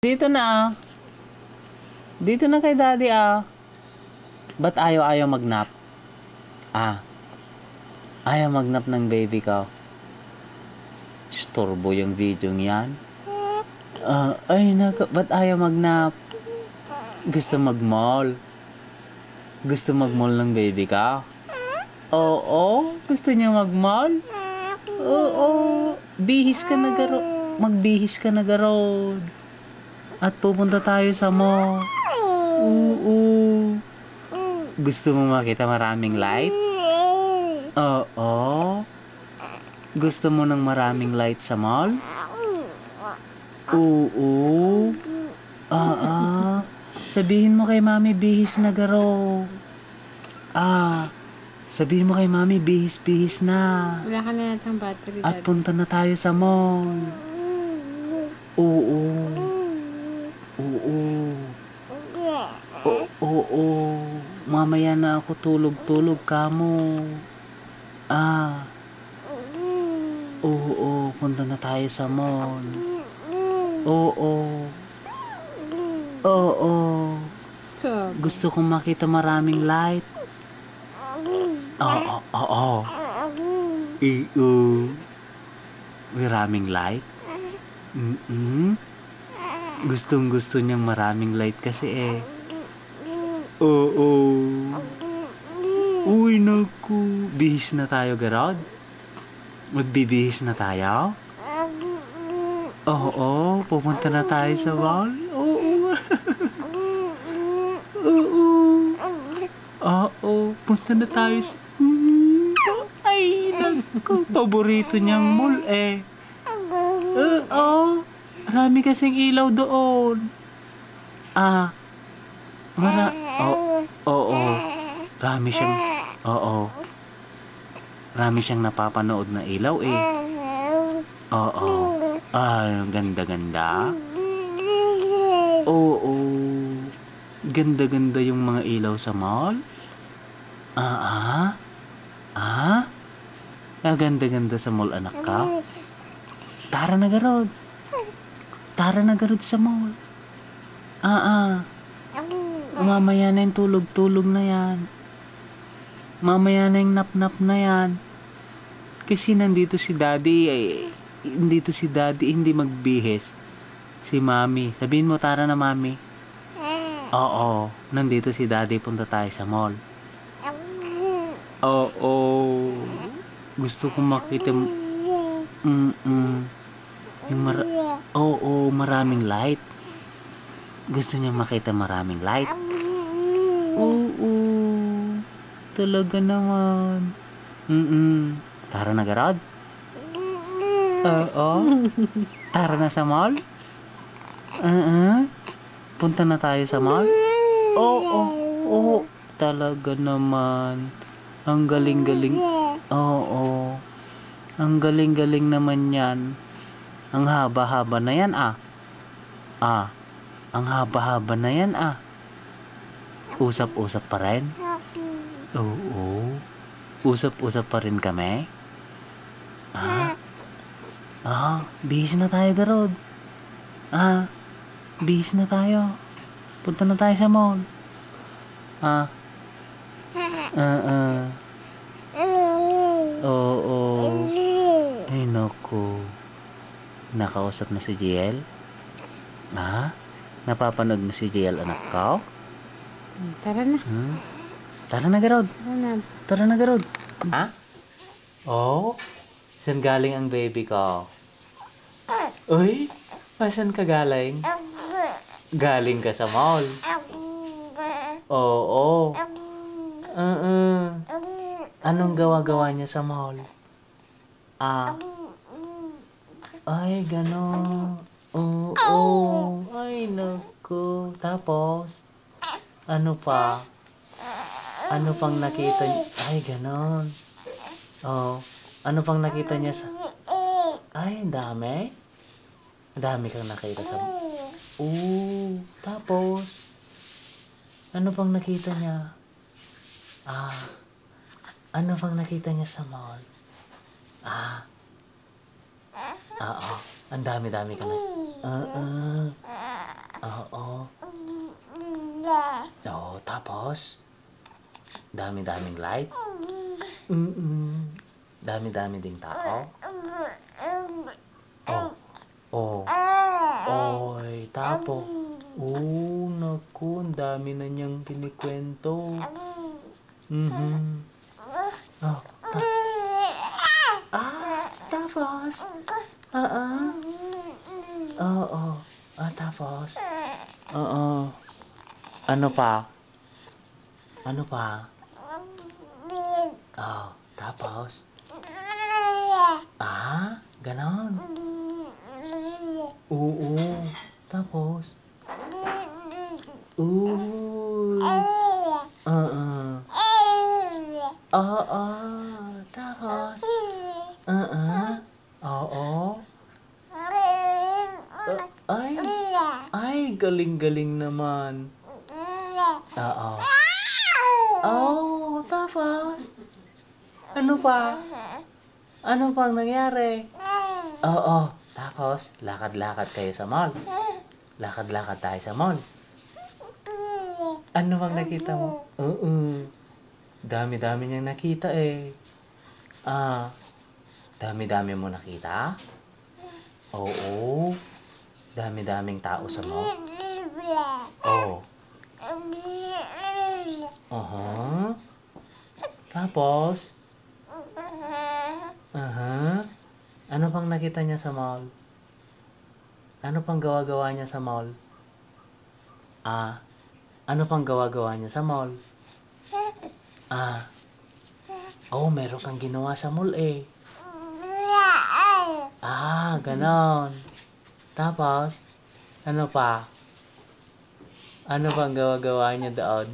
Dito na ah. Dito na kay daddy ah. Ba't ayaw magnap? Ah. Ayaw magnap ng baby ko. Istorbo yung video yan. Ba't ayaw magnap? Gusto mag-mall. Gusto mag-mall ng baby ka? Oo, gusto niya mag-mall? Oo, bihis ka na garo. Magbihis ka na garod. At pupunta tayo sa mall. Oo. Gusto mo makita maraming light? Oo. Gusto mo ng maraming light sa mall? Oo. Sabihin mo kay mami bihis na garo. Sabihin mo kay mami bihis na. Wala ka na natang battery. At punta na tayo sa mall. Oo. Mamaya na ako tulog-tulog kamo. Oo, punta na tayo sa mall. Oo. Gusto kong makita maraming light. Oo. Maraming light? Gustong-gusto niyang maraming light kasi eh. Oo. Uy, naku. Bihis na tayo, garod? Magbibihis na tayo? Oo, pupunta na tayo sa mall? Oo. Oo, punta na tayo sa... Ay, naku. Paborito niyang mall eh. Oo. Marami kasing ilaw doon. Oo. Marami siyang napapanood na ilaw eh. Oo. Ganda-ganda. Oo. Ganda-ganda yung mga ilaw sa mall. Ganda-ganda sa mall, anak ka. Tara na garod sa mall. Mamaya na yung tulog-tulog na yan. Mamaya na yung nap-nap na yan. Kasi nandito si daddy, hindi magbihis. Si mami. Sabihin mo, tara na mami. Oo, nandito si daddy, punta tayo sa mall. Oo. Gusto kong makita maraming light. Gusto niya makita maraming light. Oo. Talaga naman. Tara na garod? Oo. Tara na sa mall? Punta na tayo sa mall? Oo. Talaga naman. Ang galing-galing. Oo. Ang galing-galing naman yan. Ang haba-haba na yan Ang haba-haba na yan Usap-usap pa rin? Oo. Usap-usap pa rin kami? Bihis na tayo garod. Bihis na tayo. Punta na tayo sa mall. Oo. Ay naku. Nakausap na si JL? Napapanood mo si JL, anak ko? Tara na. Tara na garod. Tara na. Oo? Saan galing ang baby ko? Uy, saan ka galing? Galing ka sa mall? Oo. Anong gawa-gawa niya sa mall? Ay, gano'n. Oo. Ay, naku. Tapos, ano pa? Ano pang nakita niya? Ay, gano'n. Ano pang nakita niya sa... Ay, dami. Dami kang nakita sa... Tapos, ano pang nakita niya? Ano pang nakita niya sa mall? Oo. Ang dami-dami ka na. Tapos, dami-daming light. Dami-dami ding tao. Oh. Oy, tapos. Naku, ang dami na niyang kinikwento. Oh, tapos. Oo. Tapos. Oo. Ano pa? Ano pa? Tapos. Ganon. Oo. Tapos. Tapos. Oo. Ay, galing-galing naman. Tapos. Ano pa? Ano pang nangyari? Tapos, lakad-lakad kayo sa mall. Lakad-lakad tayo sa mall. Ano bang nakita mo? Dami-dami niyang nakita eh. Dami-dami mo nakita? Oo. Dami-daming tao sa mall. Tapos? Ano pang nakita niya sa mall? Ano pang gawa-gawa niya sa mall? Ano pang gawa-gawa niya sa mall? Meron kang ginawa sa mall eh. Ganon. Tapos, ano pa? Ano pang gawa-gawa niya doon?